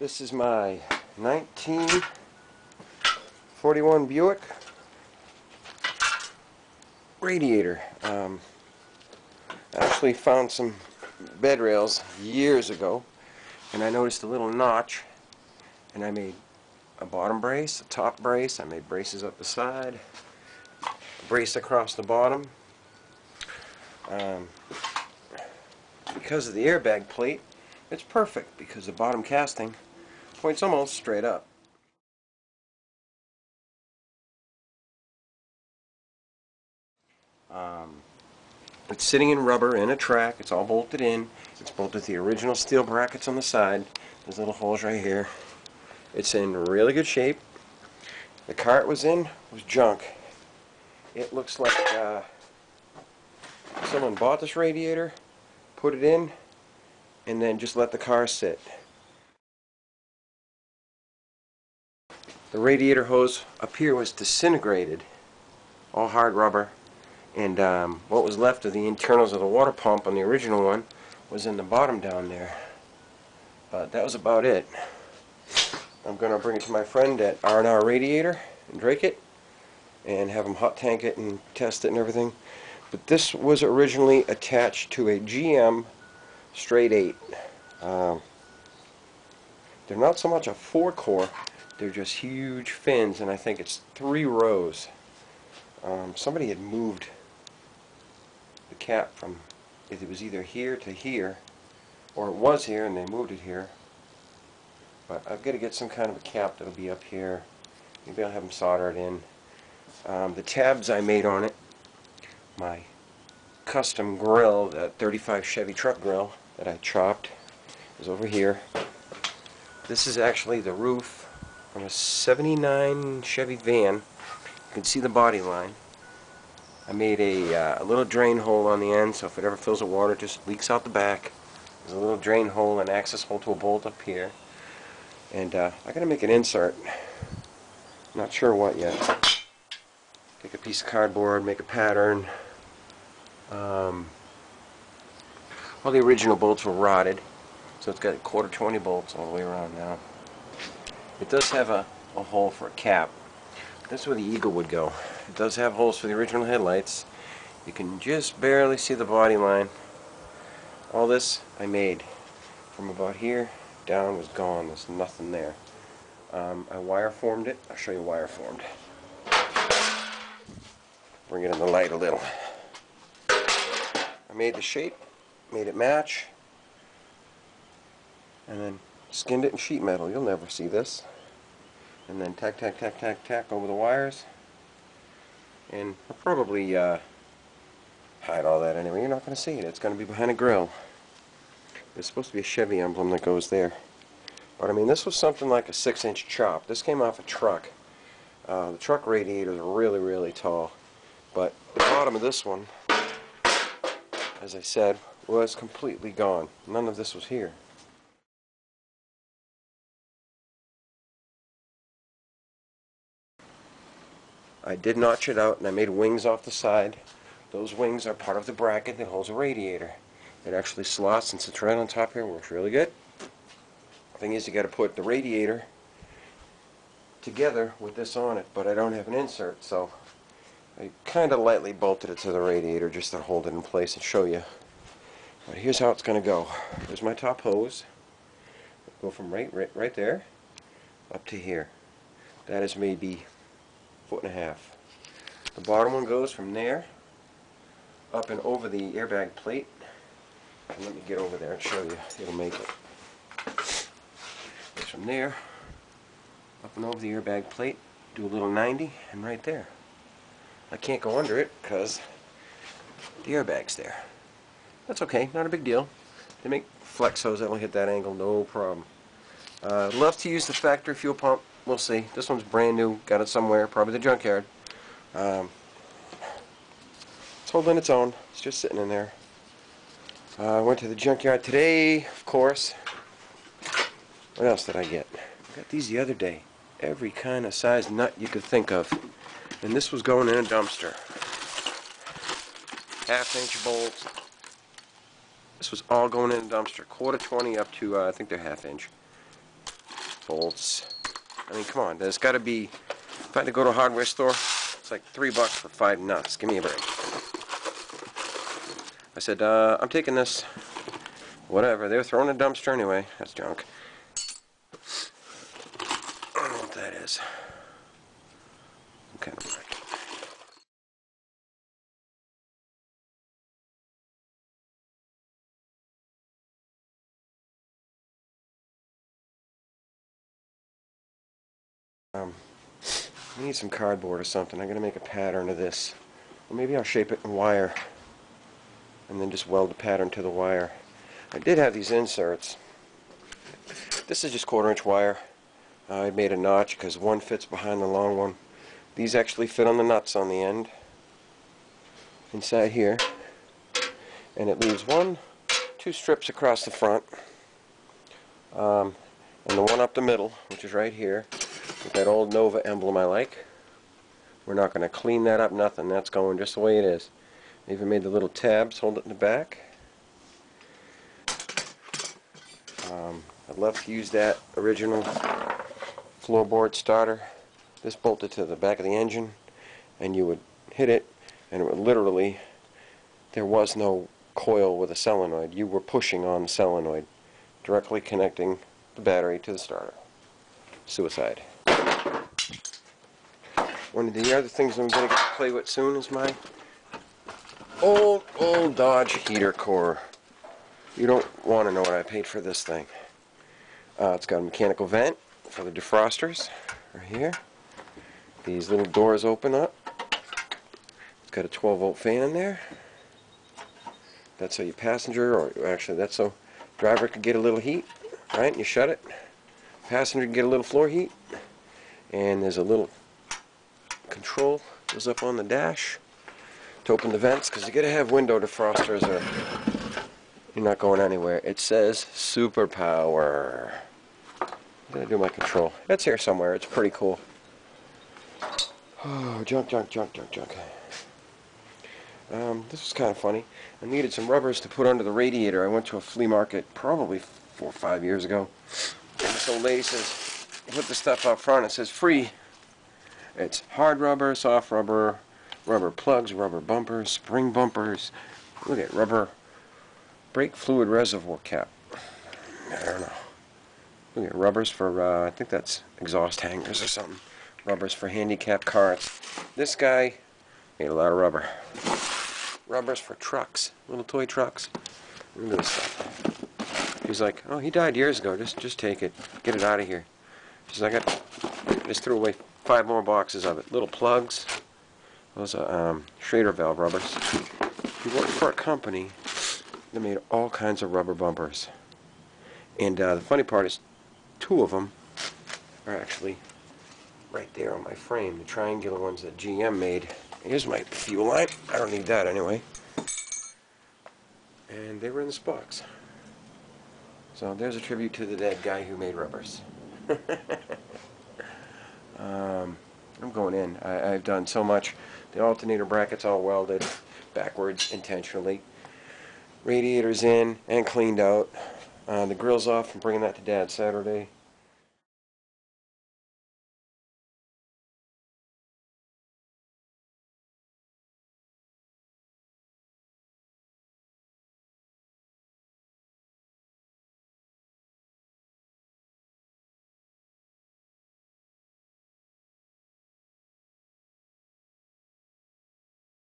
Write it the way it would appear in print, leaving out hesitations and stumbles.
This is my 1941 Buick Radiator. I actually found some bed rails years ago, and I noticed a little notch, and I made a bottom brace, a top brace. I made braces up the side, a brace across the bottom. Because of the airbag plate, it's perfect because the bottom casting points almost straight up. It's sitting in rubber in a track. It's all bolted in. It's bolted with the original steel brackets on the side. There's little holes right here. It's in really good shape. The car it was in was junk. It looks like someone bought this radiator, put it in, and then just let the car sit. The radiator hose up here was disintegrated, all hard rubber, and what was left of the internals of the water pump on the original one was in the bottom down there. But that was about it. I'm going to bring it to my friend at R&R Radiator in Drake and have him hot tank it and test it and everything. But this was originally attached to a GM straight 8. They're not so much a 4-core, they're just huge fins, and I think it's 3 rows. Somebody had moved the cap from, it was either here to here, or it was here and they moved it here. But I've got to get some kind of a cap that'll be up here. Maybe I'll have them solder it in. The tabs I made on it, my custom grill, that 35 Chevy truck grill that I chopped, is over here. This is actually the roof on a 79 Chevy van. You can see the body line. I made a little drain hole on the end, so if it ever fills with water, it just leaks out the back. There's a little drain hole and access hole to a bolt up here. And I gotta make an insert. Not sure what yet. Take a piece of cardboard, make a pattern. All the original bolts were rotted, so it's got 1/4 bolts all the way around now. It does have a hole for a cap. That's where the Eagle would go. It does have holes for the original headlights. You can just barely see the body line. All this I made from about here down was gone. There's nothing there. I wire formed it. I'll show you wire formed. Bring it in the light a little. I made the shape, made it match, and then skinned it in sheet metal. You'll never see this. And then tack, tack, tack, tack, tack over the wires. And I'll probably hide all that anyway. You're not going to see it. It's going to be behind a grill. There's supposed to be a Chevy emblem that goes there. But I mean, this was something like a 6-inch chop. This came off a truck. The truck radiator is really, really tall. But the bottom of this one, as I said, was completely gone. None of this was here. I did notch it out and I made wings off the side. Those wings are part of the bracket that holds a radiator. It actually slots and sits right on top here. Works really good. The thing is, you got to put the radiator together with this on it, but I don't have an insert, so I kind of lightly bolted it to the radiator just to hold it in place and show you. But here's how it's going to go. There's my top hose. Go from right there up to here. That is maybe 1.5 feet. The bottom one goes from there up and over the airbag plate. And let me get over there and show you. It'll make it. Goes from there up and over the airbag plate. Do a little 90 and right there. I can't go under it because the airbag's there. That's okay, not a big deal. They make flex hose that'll hit that angle, no problem. Love to use the factory fuel pump. We'll see. This one's brand new. Got it somewhere, probably the junkyard. It's holding its own. It's just sitting in there. I went to the junkyard today, of course. What else did I get? I got these the other day. Every kind of size nut you could think of. And this was going in a dumpster. 1/2-inch bolts. This was all going in a dumpster. 1/4 up to, I think they're 1/2 inch. bolts. I mean, come on, there's got to be, if I had to go to a hardware store, it's like $3 for 5 nuts. Give me a break. I said, I'm taking this. Whatever, they were throwing a dumpster anyway. That's junk. I don't know what that is. Some kind of brick. I need some cardboard or something. I'm going to make a pattern of this. Or maybe I'll shape it in wire and then just weld the pattern to the wire. I did have these inserts. This is just 1/4-inch wire. I made a notch because one fits behind the long one. These actually fit on the nuts on the end inside here, and it leaves 2 strips across the front, and the one up the middle, which is right here with that old Nova emblem I like. We're not going to clean that up, nothing. That's going just the way it is. I even made the little tabs, hold it in the back. I'd love to use that original floorboard starter. This bolted to the back of the engine, and you would hit it, and it would literally, there was no coil with a solenoid. You were pushing on the solenoid, directly connecting the battery to the starter. Suicide. One of the other things I'm going to play with soon is my old Dodge heater core. You don't want to know what I paid for this thing. It's got a mechanical vent for the defrosters right here. These little doors open up. It's got a 12-volt fan in there. That's so your passenger, or actually that's so driver could get a little heat, right? And you shut it. Passenger can get a little floor heat. And there's a little control goes up on the dash to open the vents, because you got to have window defrosters or you're not going anywhere. It says superpower. I'm going to do my control. It's here somewhere. It's pretty cool. Oh, junk. This was kind of funny. I needed some rubbers to put under the radiator. I went to a flea market probably 4 or 5 years ago. And this old lady says, put the stuff up front. It says free. It's hard rubber, soft rubber, rubber plugs, rubber bumpers, spring bumpers. Look at rubber brake fluid reservoir cap. I don't know. Look at rubbers for, I think that's exhaust hangers or something. Rubbers for handicap cars. This guy made a lot of rubber. Rubbers for trucks, little toy trucks. Look at this stuff. He's like, oh, he died years ago. Just take it. Get it out of here. She's like, I just threw away 5 more boxes of it. Little plugs. Those are Schrader valve rubbers. He worked for a company that made all kinds of rubber bumpers. And the funny part is 2 of them are actually right there on my frame. The triangular ones that GM made. Here's my fuel line. I don't need that anyway. And they were in this box. So there's a tribute to the dead guy who made rubbers. I'm going in. I've done so much. The alternator bracket's all welded backwards intentionally. Radiator's in and cleaned out. The grill's off. I'm bringing that to Dad Saturday.